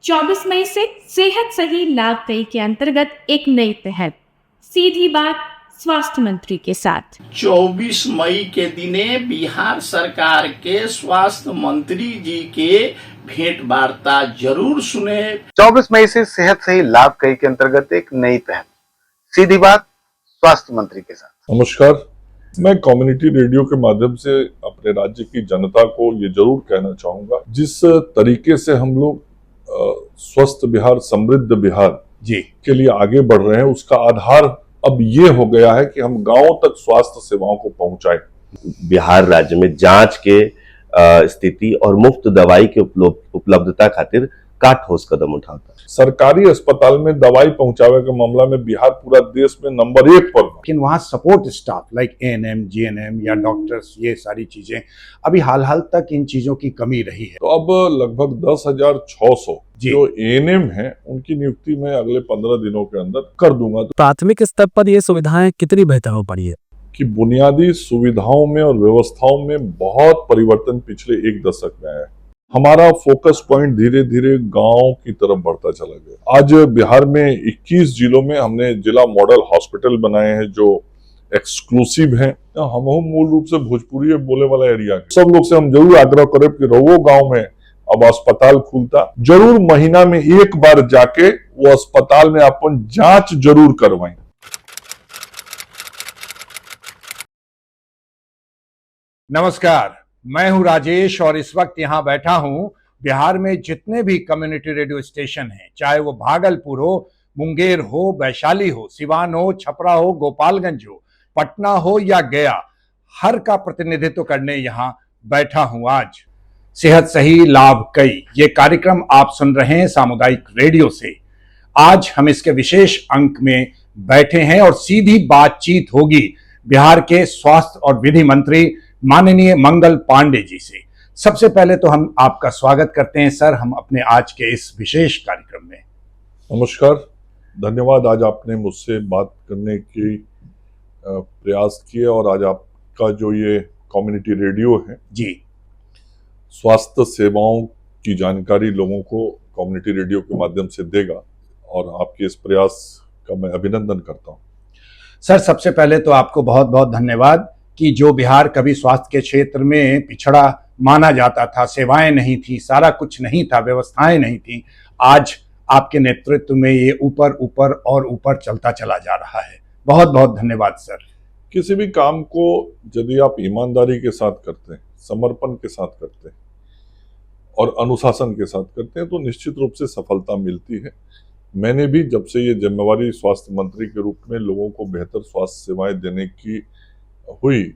24 मई से सेहत सही लाभ कई के अंतर्गत एक नई पहल। सीधी बात स्वास्थ्य मंत्री के साथ 24 मई के दिने बिहार सरकार के स्वास्थ्य मंत्री जी के भेंट वार्ता जरूर सुने। 24 मई से सेहत सही लाभ कई के अंतर्गत एक नई पहल। सीधी बात स्वास्थ्य मंत्री के साथ। नमस्कार, मैं कम्युनिटी रेडियो के माध्यम से अपने राज्य की जनता को ये जरूर कहना चाहूंगा, जिस तरीके से हम लोग स्वस्थ बिहार समृद्ध बिहार जी के लिए आगे बढ़ रहे हैं, उसका आधार अब ये हो गया है कि हम गांवों तक स्वास्थ्य सेवाओं को पहुंचाएं। बिहार राज्य में जांच के स्थिति और मुफ्त दवाई के उपलब्धता खातिर का ठोस कदम उठाता है। सरकारी अस्पताल में दवाई पहुंचावे के मामला में बिहार पूरा देश में नंबर 1 पर। लेकिन वहाँ support staff like ANM, GNM या डॉक्टर्स, ये सारी चीजें अभी हाल तक इन चीजों की कमी रही है। तो अब लगभग 10,600 जी। जो एएनएम हैं उनकी नियुक्ति मैं अगले 15 दिनों के अंदर कर दूंगा। प्राथमिक स्तर पर ये सुविधाएं कितनी बेहतर हो पड़ी है कि बुनियादी सुविधाओं में और व्यवस्थाओं में बहुत परिवर्तन पिछले 1 दशक में आया है। हमारा फोकस पॉइंट धीरे धीरे गांव की तरफ बढ़ता चला गया। आज बिहार में 21 जिलों में हमने जिला मॉडल हॉस्पिटल बनाए हैं जो एक्सक्लूसिव हैं। हम मूल रूप से भोजपुरी बोले वाला एरिया के सब लोग से हम जरूर आग्रह करें कि रहो गांव में अब अस्पताल खुलता, जरूर महीना में एक बार जाके वो अस्पताल में अपन जांच जरूर करवाएं। नमस्कार, मैं हूं राजेश और इस वक्त यहां बैठा हूं बिहार में जितने भी कम्युनिटी रेडियो स्टेशन हैं, चाहे वो भागलपुर हो, मुंगेर हो, वैशाली हो, सिवान हो, छपरा हो, गोपालगंज हो, पटना हो या गया, हर का प्रतिनिधित्व करने यहां बैठा हूं। आज सेहत सही लाभ कई ये कार्यक्रम आप सुन रहे हैं सामुदायिक रेडियो से। आज हम इसके विशेष अंक में बैठे हैं और सीधी बातचीत होगी बिहार के स्वास्थ्य और विधि मंत्री माननीय मंगल पांडे जी से। सबसे पहले तो हम आपका स्वागत करते हैं सर, हम अपने आज के इस विशेष कार्यक्रम में। नमस्कार, धन्यवाद। आज आपने मुझसे बात करने की प्रयास किए और आज आपका जो ये कम्युनिटी रेडियो है जी, स्वास्थ्य सेवाओं की जानकारी लोगों को कम्युनिटी रेडियो के माध्यम से देगा और आपके इस प्रयास का मैं अभिनंदन करता हूं। सर सबसे पहले तो आपको बहुत बहुत धन्यवाद कि जो बिहार कभी स्वास्थ्य के क्षेत्र में पिछड़ा माना जाता था, सेवाएं नहीं थी, सारा कुछ नहीं था, व्यवस्थाएं नहीं थी, आज आपके नेतृत्व में ये ऊपर ऊपर और ऊपर चलता चला जा रहा है। बहुत बहुत धन्यवाद सर। किसी भी काम को यदि आप ईमानदारी के साथ करते हैं, समर्पण के साथ करते हैं और अनुशासन के साथ करते हैं तो निश्चित रूप से सफलता मिलती है। मैंने भी जब से ये जिम्मेवारी स्वास्थ्य मंत्री के रूप में लोगों को बेहतर स्वास्थ्य सेवाएं देने की हुई,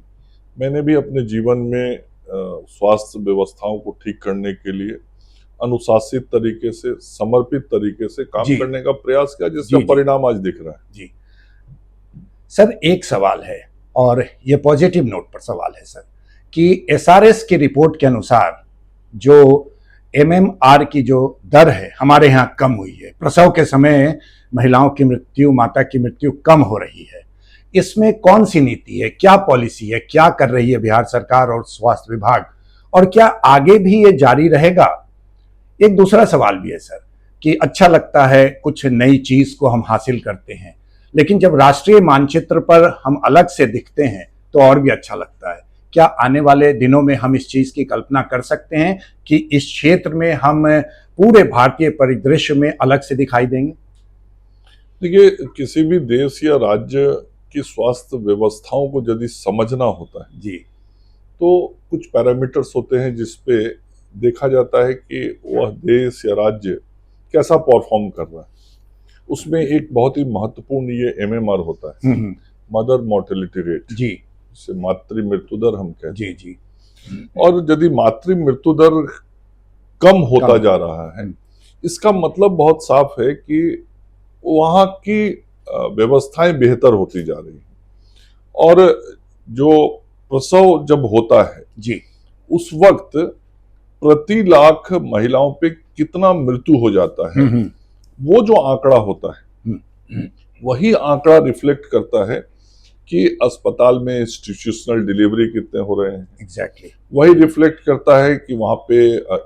मैंने भी अपने जीवन में स्वास्थ्य व्यवस्थाओं को ठीक करने के लिए अनुशासित तरीके से, समर्पित तरीके से काम करने का प्रयास किया, जिसका परिणाम आज दिख रहा है। जी सर, एक सवाल है और ये पॉजिटिव नोट पर सवाल है सर कि एसआरएस की रिपोर्ट के अनुसार जो एमएमआर की जो दर है हमारे यहाँ कम हुई है। प्रसव के समय महिलाओं की मृत्यु, माता की मृत्यु कम हो रही है। इसमें कौन सी नीति है, क्या पॉलिसी है, क्या कर रही है बिहार सरकार और स्वास्थ्य विभाग, और क्या आगे भी ये जारी रहेगा? एक दूसरा सवाल भी है सर कि अच्छा लगता है कुछ नई चीज को हम हासिल करते हैं, लेकिन जब राष्ट्रीय मानचित्र पर हम अलग से दिखते हैं तो और भी अच्छा लगता है। क्या आने वाले दिनों में हम इस चीज की कल्पना कर सकते हैं कि इस क्षेत्र में हम पूरे भारतीय परिदृश्य में अलग से दिखाई देंगे? देखिए, किसी भी देश या राज्य की स्वास्थ्य व्यवस्थाओं को यदि समझना होता है जी, तो कुछ पैरामीटर्स होते हैं जिसपे देखा जाता है कि वह देश या राज्य कैसा परफॉर्म कर रहा है। उसमें एक बहुत ही महत्वपूर्ण ये एमएमआर होता है, मदर मोर्टेलिटी रेट, जी, जिसे मातृ मृत्यु दर हम कहते हैं। जी। और यदि मातृ मृत्यु दर कम होता जा रहा है, इसका मतलब बहुत साफ है कि वहाँ की व्यवस्थाएं बेहतर होती जा रही हैं। और जो प्रसव जब होता है जी, उस वक्त प्रति लाख महिलाओं पे कितना मृत्यु हो जाता है, वो जो आंकड़ा होता है वही आंकड़ा रिफ्लेक्ट करता है कि अस्पताल में इंस्टीट्यूशनल डिलीवरी कितने हो रहे हैं। एग्जैक्टली। वही रिफ्लेक्ट करता है कि वहाँ पे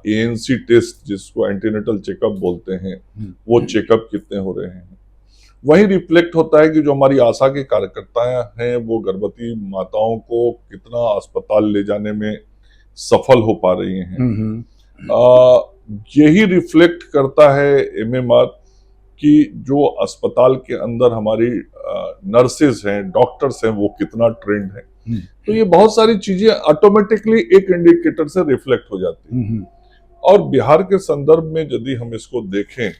एएनसी टेस्ट, जिसको एंटीनेटल चेकअप बोलते हैं, वो चेकअप कितने हो रहे हैं। वही रिफ्लेक्ट होता है कि जो हमारी आशा के कार्यकर्ता हैं वो गर्भवती माताओं को कितना अस्पताल ले जाने में सफल हो पा रही हैं। यही रिफ्लेक्ट करता है एमएमआर कि जो अस्पताल के अंदर हमारी नर्सेज हैं, डॉक्टर्स हैं, वो कितना ट्रेंड है। तो ये बहुत सारी चीजें ऑटोमेटिकली एक इंडिकेटर से रिफ्लेक्ट हो जाती है। और बिहार के संदर्भ में यदि हम इसको देखें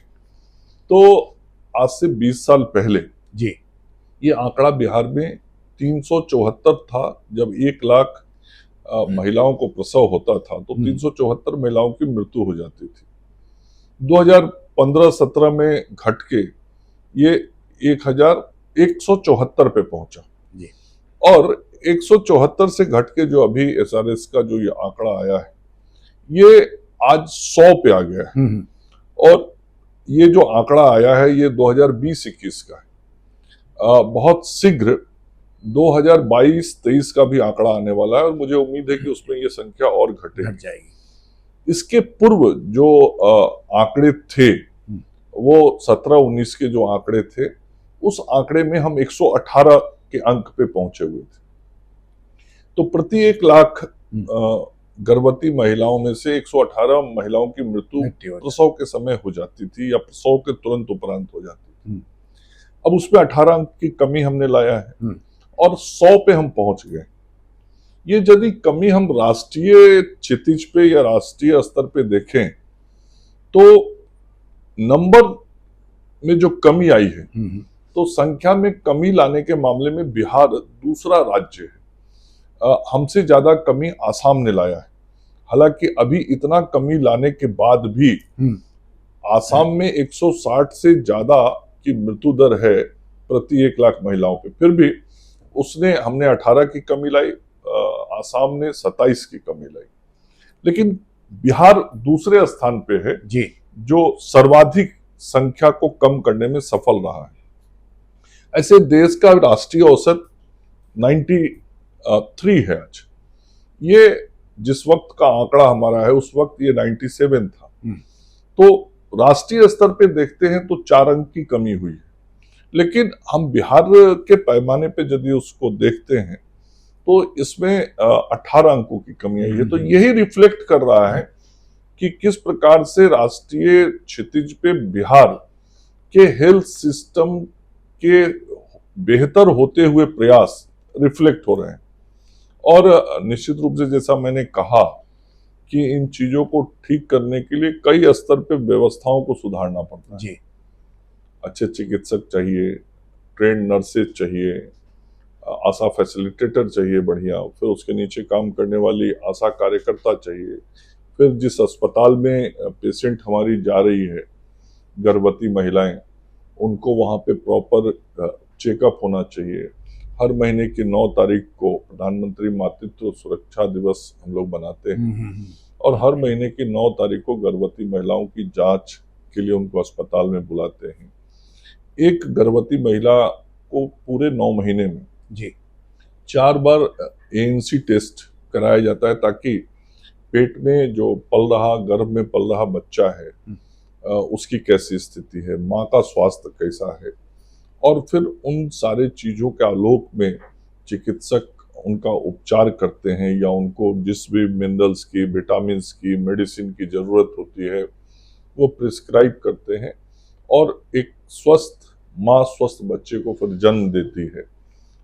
तो आज से 20 साल पहले जी ये आंकड़ा बिहार में 374 था। जब 1 लाख महिलाओं को प्रसव होता था तो 374 महिलाओं की मृत्यु हो जाती थी। 2015-17 में घट के ये 1174 पे पहुंचा जी। और 174 से घट के जो अभी एसआरएस का जो ये आंकड़ा आया है, ये आज 100 पे आ गया है। और ये जो आंकड़ा आया है ये 2020-21 का है। बहुत शीघ्र 2022-23 का भी आंकड़ा आने वाला है और मुझे उम्मीद है कि उसमें ये संख्या और घट जाएगी। इसके पूर्व जो आंकड़े थे वो 17-19 के जो आंकड़े थे, उस आंकड़े में हम 118 के अंक पे पहुंचे हुए थे। तो प्रति 1 लाख गर्भवती महिलाओं में से 118 महिलाओं की मृत्यु प्रसव के समय हो जाती थी या प्रसव के तुरंत उपरांत हो जाती थी। अब उसमें 18 अंक की कमी हमने लाया है और 100 पे हम पहुंच गए। ये यदि कमी हम राष्ट्रीय क्षितिज पे या राष्ट्रीय स्तर पे देखें तो नंबर में जो कमी आई है, तो संख्या में कमी लाने के मामले में बिहार दूसरा राज्य है। हमसे ज्यादा कमी आसाम ने लाया है। हालांकि अभी इतना कमी लाने के बाद भी आसाम में 160 से ज्यादा की मृत्यु दर है प्रति 1 लाख महिलाओं पे। फिर भी हमने 18 की कमी लाई, आसाम ने 27 की कमी लाई। लेकिन बिहार दूसरे स्थान पे है जी, जो सर्वाधिक संख्या को कम करने में सफल रहा है। ऐसे देश का राष्ट्रीय औसत 93 है आज। ये जिस वक्त का आंकड़ा हमारा है उस वक्त ये 97 था। तो राष्ट्रीय स्तर पे देखते हैं तो 4 अंक की कमी हुई है। लेकिन हम बिहार के पैमाने पे यदि उसको देखते हैं तो इसमें 18 अंकों की कमी आई है। तो यही रिफ्लेक्ट कर रहा है कि किस प्रकार से राष्ट्रीय क्षितिज पे बिहार के हेल्थ सिस्टम के बेहतर होते हुए प्रयास रिफ्लेक्ट हो रहे हैं। और निश्चित रूप से जैसा मैंने कहा कि इन चीजों को ठीक करने के लिए कई स्तर पे व्यवस्थाओं को सुधारना पड़ता है जी। अच्छे चिकित्सक चाहिए, ट्रेंड नर्सेज चाहिए, आशा फैसिलिटेटर चाहिए बढ़िया, फिर उसके नीचे काम करने वाली आशा कार्यकर्ता चाहिए, फिर जिस अस्पताल में पेशेंट हमारी जा रही है गर्भवती महिलाएं, उनको वहाँ पे प्रॉपर चेकअप होना चाहिए। हर महीने की 9 तारीख को प्रधानमंत्री मातृत्व सुरक्षा दिवस हम लोग बनाते हैं और हर महीने की 9 तारीख को गर्भवती महिलाओं की जांच के लिए उनको अस्पताल में बुलाते हैं। एक गर्भवती महिला को पूरे 9 महीने में जी 4 बार एएनसी टेस्ट कराया जाता है ताकि पेट में जो पल रहा, गर्भ में पल रहा बच्चा है, उसकी कैसी स्थिति है, माँ का स्वास्थ्य कैसा है। और फिर उन सारे चीजों के आलोक में चिकित्सक उनका उपचार करते हैं या उनको जिस भी मिनरल्स की, विटामिन की, मेडिसिन की जरूरत होती है वो प्रिस्क्राइब करते हैं और एक स्वस्थ माँ स्वस्थ बच्चे को फिर जन्म देती है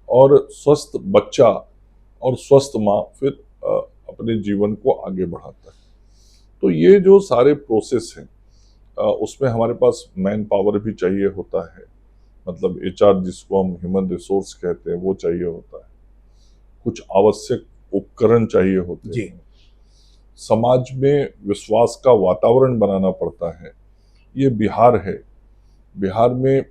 और स्वस्थ बच्चा और स्वस्थ माँ फिर अपने जीवन को आगे बढ़ाता है। तो ये जो सारे प्रोसेस हैं उसमें हमारे पास मैन पावर भी चाहिए होता है, मतलब एचआर जिसको हम ह्यूमन रिसोर्स कहते हैं वो चाहिए होता है, कुछ आवश्यक उपकरण चाहिए होते हैं, समाज में विश्वास का वातावरण बनाना पड़ता है। ये बिहार है। बिहार में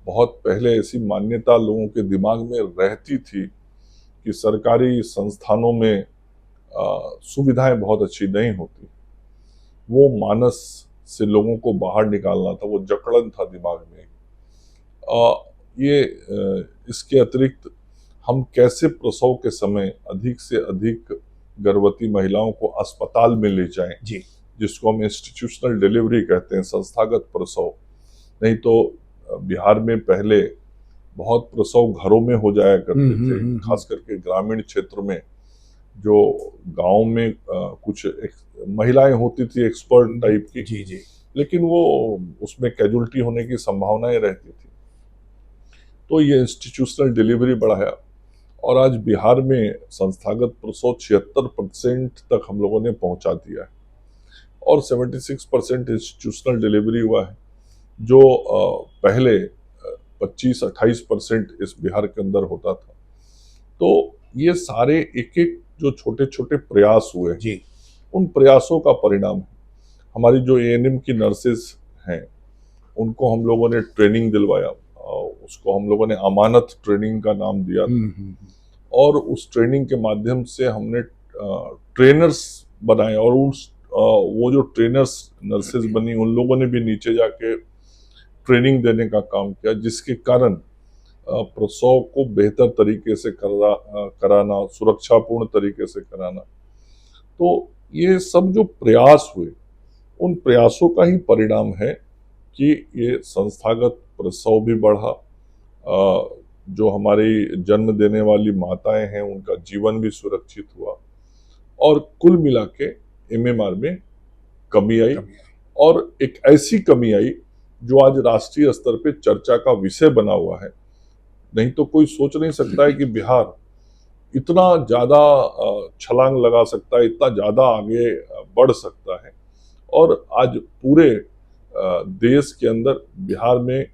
बहुत पहले ऐसी मान्यता लोगों के दिमाग में रहती थी कि सरकारी संस्थानों में सुविधाएं बहुत अच्छी नहीं होती। वो मानस से लोगों को बाहर निकालना था, वो जकड़न था दिमाग में। इसके अतिरिक्त हम कैसे प्रसव के समय अधिक से अधिक गर्भवती महिलाओं को अस्पताल में ले जाएं, जी जिसको हम इंस्टीट्यूशनल डिलीवरी कहते हैं, संस्थागत प्रसव। नहीं तो बिहार में पहले बहुत प्रसव घरों में हो जाया करते थे, खास करके ग्रामीण क्षेत्र में। जो गांव में कुछ महिलाएं होती थी एक्सपर्ट टाइप की, जी जी लेकिन वो उसमें कैजुअलिटी होने की संभावनाएं रहती थी। तो ये इंस्टीट्यूशनल डिलीवरी बढ़ाया और आज बिहार में संस्थागत प्रसव 76% तक हम लोगों ने पहुंचा दिया है और 76% इंस्टीट्यूशनल डिलीवरी हुआ है, जो पहले 25-28% इस बिहार के अंदर होता था। तो ये सारे एक एक जो छोटे छोटे प्रयास हुए जी उन प्रयासों का परिणाम है। हमारी जो एएनएम की नर्सेज हैं उनको हम लोगों ने ट्रेनिंग दिलवाया, उसको हम लोगों ने अमानत ट्रेनिंग का नाम दिया था। और उस ट्रेनिंग के माध्यम से हमने ट्रेनर्स बनाए और वो जो ट्रेनर्स नर्सेज बनी उन लोगों ने भी नीचे जाके ट्रेनिंग देने का काम किया, जिसके कारण प्रसव को बेहतर तरीके से कराना, सुरक्षापूर्ण तरीके से कराना। तो ये सब जो प्रयास हुए उन प्रयासों का ही परिणाम है कि ये संस्थागत प्रसव भी बढ़ा, जो हमारी जन्म देने वाली माताएं हैं उनका जीवन भी सुरक्षित हुआ और कुल मिला के एमएमआर में कमी आई। और एक ऐसी कमी आई जो आज राष्ट्रीय स्तर पे चर्चा का विषय बना हुआ है। नहीं तो कोई सोच नहीं सकता है कि बिहार इतना ज्यादा छलांग लगा सकता है, इतना ज्यादा आगे बढ़ सकता है। और आज पूरे देश के अंदर बिहार में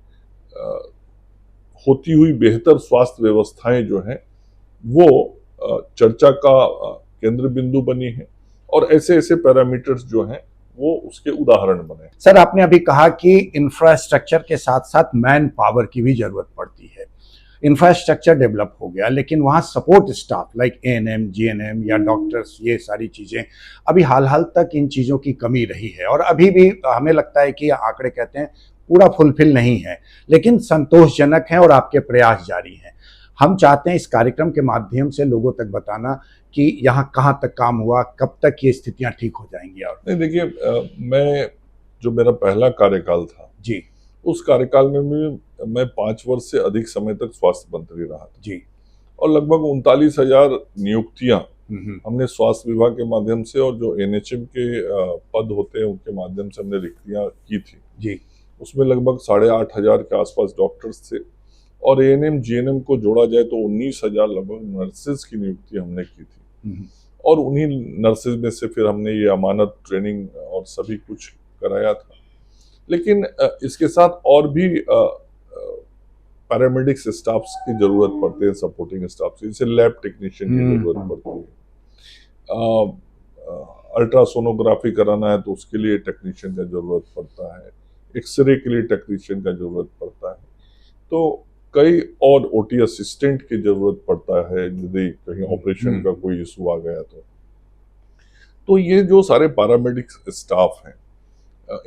होती हुई बेहतर स्वास्थ्य व्यवस्थाएं जो हैं वो चर्चा का केंद्र बिंदु बनी है और ऐसे ऐसे पैरामीटर्स जो हैं वो उसके उदाहरण बने। सर, आपने अभी कहा कि इंफ्रास्ट्रक्चर के साथ साथ मैन पावर की भी जरूरत पड़ती है। इंफ्रास्ट्रक्चर डेवलप हो गया, लेकिन वहाँ support staff like ANM, GNM या डॉक्टर्स, ये सारी चीज़ें अभी हाल तक इन चीज़ों की कमी रही है और अभी भी हमें लगता है कि आंकड़े कहते हैं पूरा फुलफिल नहीं है, लेकिन संतोषजनक है और आपके प्रयास जारी हैं। हम चाहते हैं इस कार्यक्रम के माध्यम से लोगों तक बताना कि यहाँ कहाँ तक काम हुआ, कब तक ये स्थितियाँ ठीक हो जाएंगी। और नहीं, देखिए, मैं जो मेरा पहला कार्यकाल था जी, उस कार्यकाल में मैं 5 वर्ष से अधिक समय तक स्वास्थ्य मंत्री रहा था जी, और लगभग 39,000 नियुक्तियां हमने स्वास्थ्य विभाग के माध्यम से और जो एनएचएम के पद होते हैं उनके माध्यम से हमने रिक्तियां की थी जी। उसमें लगभग 8,500 के आसपास डॉक्टर्स थे और एएनएम जीएनएम को जोड़ा जाए तो 19,000 लगभग नर्सेज की नियुक्ति हमने की थी और उन्हीं नर्सेज में से फिर हमने ये अमानत ट्रेनिंग और सभी कुछ कराया था। लेकिन इसके साथ और भी पैरामेडिक्स स्टाफ्स की जरूरत पड़ती है, सपोर्टिंग स्टाफ से, जैसे लैब टेक्नीशियन की जरूरत पड़ती है। अल्ट्रासोनोग्राफी कराना है तो उसके लिए टेक्नीशियन का जरूरत पड़ता है, एक्सरे के लिए टेक्नीशियन का जरूरत पड़ता है, तो कई और ओटी असिस्टेंट की जरूरत पड़ता है यदि कहीं ऑपरेशन का कोई इशू आ गया तो ये जो सारे पैरामेडिक्स स्टाफ हैं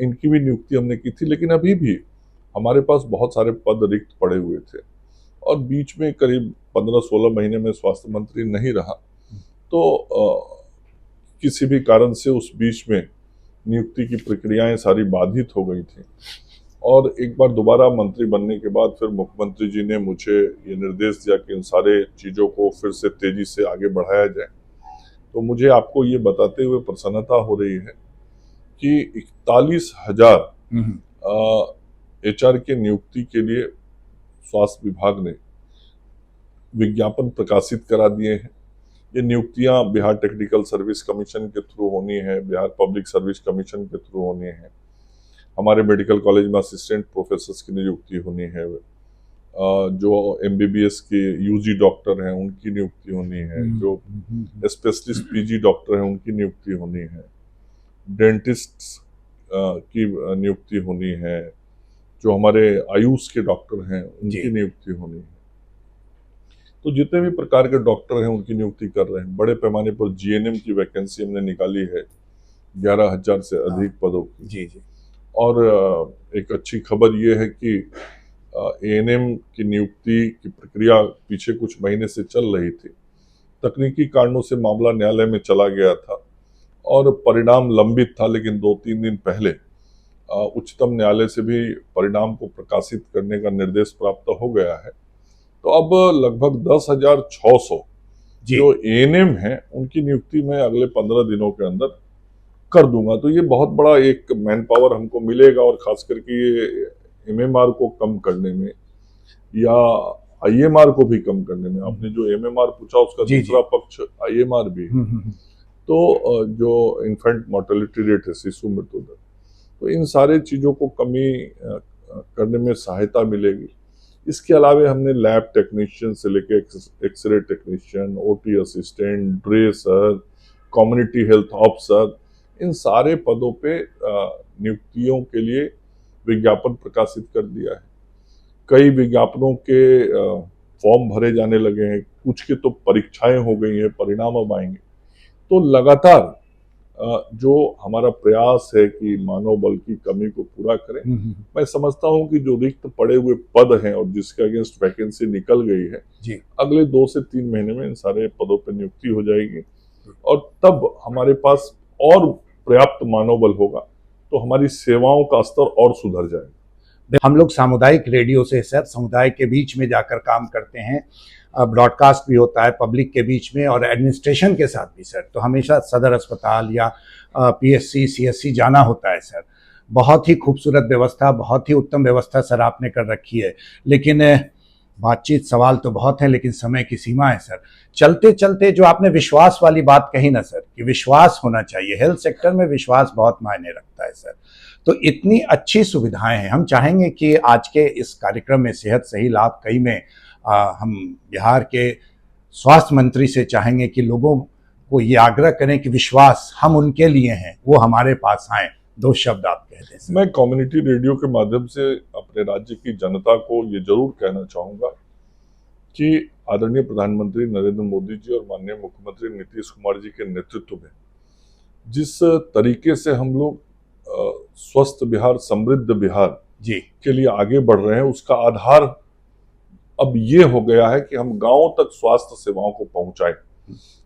इनकी भी नियुक्ति हमने की थी। लेकिन अभी भी हमारे पास बहुत सारे पद रिक्त पड़े हुए थे और बीच में करीब 15-16 महीने में स्वास्थ्य मंत्री नहीं रहा, तो किसी भी कारण से उस बीच में नियुक्ति की प्रक्रियाएं सारी बाधित हो गई थी और एक बार दोबारा मंत्री बनने के बाद फिर मुख्यमंत्री जी ने मुझे ये निर्देश दिया कि इन सारे चीज़ों को फिर से तेजी से आगे बढ़ाया जाए। तो मुझे आपको ये बताते हुए प्रसन्नता हो रही है कि 41,000 एचआर के नियुक्ति के लिए स्वास्थ्य विभाग ने विज्ञापन प्रकाशित करा दिए हैं। ये नियुक्तियां बिहार टेक्निकल सर्विस कमीशन के थ्रू होनी है, बिहार पब्लिक सर्विस कमीशन के थ्रू होनी है, हमारे मेडिकल कॉलेज में असिस्टेंट प्रोफेसर्स की नियुक्ति होनी है, जो एमबीबीएस के यूजी डॉक्टर हैं उनकी नियुक्ति होनी है, जो स्पेशलिस्ट पीजी डॉक्टर हैं उनकी नियुक्ति होनी है, डेंटिस्ट की नियुक्ति होनी है, जो हमारे आयुष के डॉक्टर हैं उनकी नियुक्ति होनी है। तो जितने भी प्रकार के डॉक्टर हैं उनकी नियुक्ति कर रहे हैं। बड़े पैमाने पर जीएनएम की वैकेंसी हमने निकाली है 11,000 से अधिक पदों की। जी जी। और एक अच्छी खबर ये है कि एएनएम की नियुक्ति की प्रक्रिया पीछे कुछ महीने से चल रही थी। तकनीकी कारणों से मामला न्यायालय में चला गया था और परिणाम लंबित था, लेकिन 2-3 दिन पहले उच्चतम न्यायालय से भी परिणाम को प्रकाशित करने का निर्देश प्राप्त हो गया है। तो अब लगभग 10,600 जो एएनएम हैं उनकी नियुक्ति मैं अगले 15 दिनों के अंदर कर दूंगा। तो ये बहुत बड़ा एक मैन पावर हमको मिलेगा, और खास करके ये एमएमआर को कम करने में या आईएमआर को भी कम करने में। आपने जो एमएमआर पूछा उसका दूसरा पक्ष आईएमआर भी है। तो जो इन्फेंट मोर्टेलिटी रेट है, शिशु मृत्यु दर, तो इन सारे चीजों को कमी करने में सहायता मिलेगी। इसके अलावा हमने लैब टेक्नीशियन से लेके X-ray technician, OT assistant, dresser, community health officer, इन सारे पदों पे नियुक्तियों के लिए विज्ञापन प्रकाशित कर दिया है। कई विज्ञापनों के फॉर्म भरे जाने लगे हैं, कुछ की तो परीक्षाएं हो गई हैं, परिणाम अब आएंगे। तो लगातार जो हमारा प्रयास है कि मानव बल की कमी को पूरा करें, मैं समझता हूं कि जो रिक्त पड़े हुए पद हैं और जिसके अगेंस्ट वैकेंसी निकल गई है जी, अगले 2 से 3 महीने में इन सारे पदों पर नियुक्ति हो जाएगी और तब हमारे पास और पर्याप्त मानव बल होगा तो हमारी सेवाओं का स्तर और सुधर जाएगा। हम लोग सामुदायिक रेडियो से सर समुदाय के बीच में जाकर काम करते हैं, ब्रॉडकास्ट भी होता है पब्लिक के बीच में और एडमिनिस्ट्रेशन के साथ भी सर। तो हमेशा सदर अस्पताल या पीएससी सीएससी जाना होता है सर। बहुत ही खूबसूरत व्यवस्था, बहुत ही उत्तम व्यवस्था सर आपने कर रखी है। लेकिन बातचीत सवाल तो बहुत है, लेकिन समय की सीमा है सर। चलते चलते जो आपने विश्वास वाली बात कही ना सर, कि विश्वास होना चाहिए, हेल्थ सेक्टर में विश्वास बहुत मायने रखता है सर। तो इतनी अच्छी सुविधाएं हैं। हम चाहेंगे कि आज के इस कार्यक्रम में सेहत सही लाभ कई में हम बिहार के स्वास्थ्य मंत्री से चाहेंगे कि लोगों को ये आग्रह करें कि विश्वास हम उनके लिए हैं, वो हमारे पास आए। 2 शब्द आप कह दें। मैं कम्युनिटी रेडियो के माध्यम से अपने राज्य की जनता को ये जरूर कहना चाहूंगा कि आदरणीय प्रधानमंत्री नरेंद्र मोदी जी और माननीय मुख्यमंत्री नीतीश कुमार जी के नेतृत्व में जिस तरीके से हम लोग स्वस्थ बिहार, समृद्ध बिहार जी के लिए आगे बढ़ रहे हैं, उसका आधार अब ये हो गया है कि हम गांवों तक स्वास्थ्य सेवाओं को पहुंचाएं।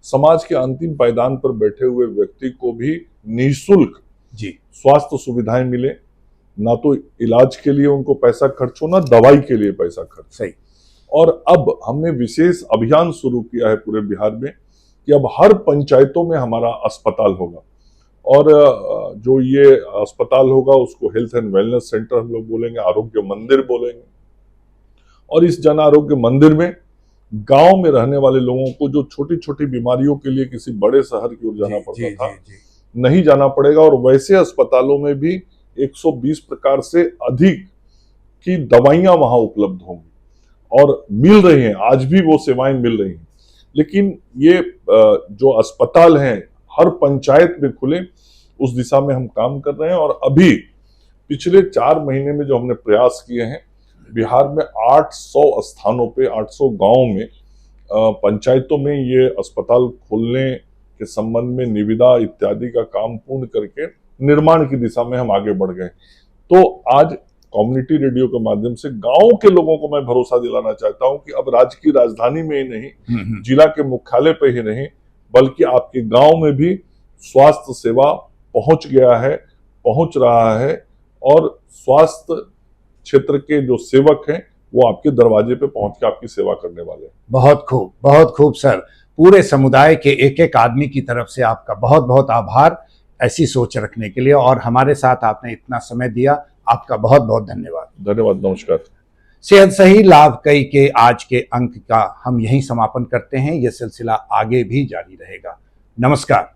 समाज के अंतिम पायदान पर बैठे हुए व्यक्ति को भी निःशुल्क जी स्वास्थ्य सुविधाएं मिले, ना तो इलाज के लिए उनको पैसा खर्च हो, ना दवाई के लिए पैसा खर्च। सही। और अब हमने विशेष अभियान शुरू किया है पूरे बिहार में कि अब हर पंचायतों में हमारा अस्पताल होगा और जो ये अस्पताल होगा उसको हेल्थ एंड वेलनेस सेंटर हम लोग बोलेंगे, आरोग्य मंदिर बोलेंगे। और इस जन आरोग्य मंदिर में गांव में रहने वाले लोगों को जो छोटी छोटी बीमारियों के लिए किसी बड़े शहर की ओर जाना पड़ता था, नहीं जाना पड़ेगा। और वैसे अस्पतालों में भी 120 प्रकार से अधिक की दवाइयां वहां उपलब्ध होंगी और मिल रही हैं, आज भी वो सेवाएं मिल रही हैं। लेकिन ये जो अस्पताल हैं हर पंचायत में खुले, उस दिशा में हम काम कर रहे हैं। और अभी पिछले 4 महीने में जो हमने प्रयास किए हैं, बिहार में 800 स्थानों पे 800 गांव में पंचायतों में ये अस्पताल खोलने के संबंध में निविदा इत्यादि का काम पूर्ण करके निर्माण की दिशा में हम आगे बढ़ गए। तो आज कम्युनिटी रेडियो के माध्यम से गांव के लोगों को मैं भरोसा दिलाना चाहता हूं कि अब राज्य की राजधानी में ही नहीं, जिला के मुख्यालय पे ही नहीं, बल्कि आपके गांव में भी स्वास्थ्य सेवा पहुंच गया है, पहुंच रहा है। और स्वास्थ्य क्षेत्र के जो सेवक हैं वो आपके दरवाजे पे पहुंच के आपकी सेवा करने वाले हैं। बहुत खूब सर। पूरे समुदाय के एक एक आदमी की तरफ से आपका बहुत बहुत आभार ऐसी सोच रखने के लिए, और हमारे साथ आपने इतना समय दिया, आपका बहुत बहुत धन्यवाद। नमस्कार। सेहत सही लाभ कई के आज के अंक का हम यहीं समापन करते हैं। यह सिलसिला आगे भी जारी रहेगा। नमस्कार।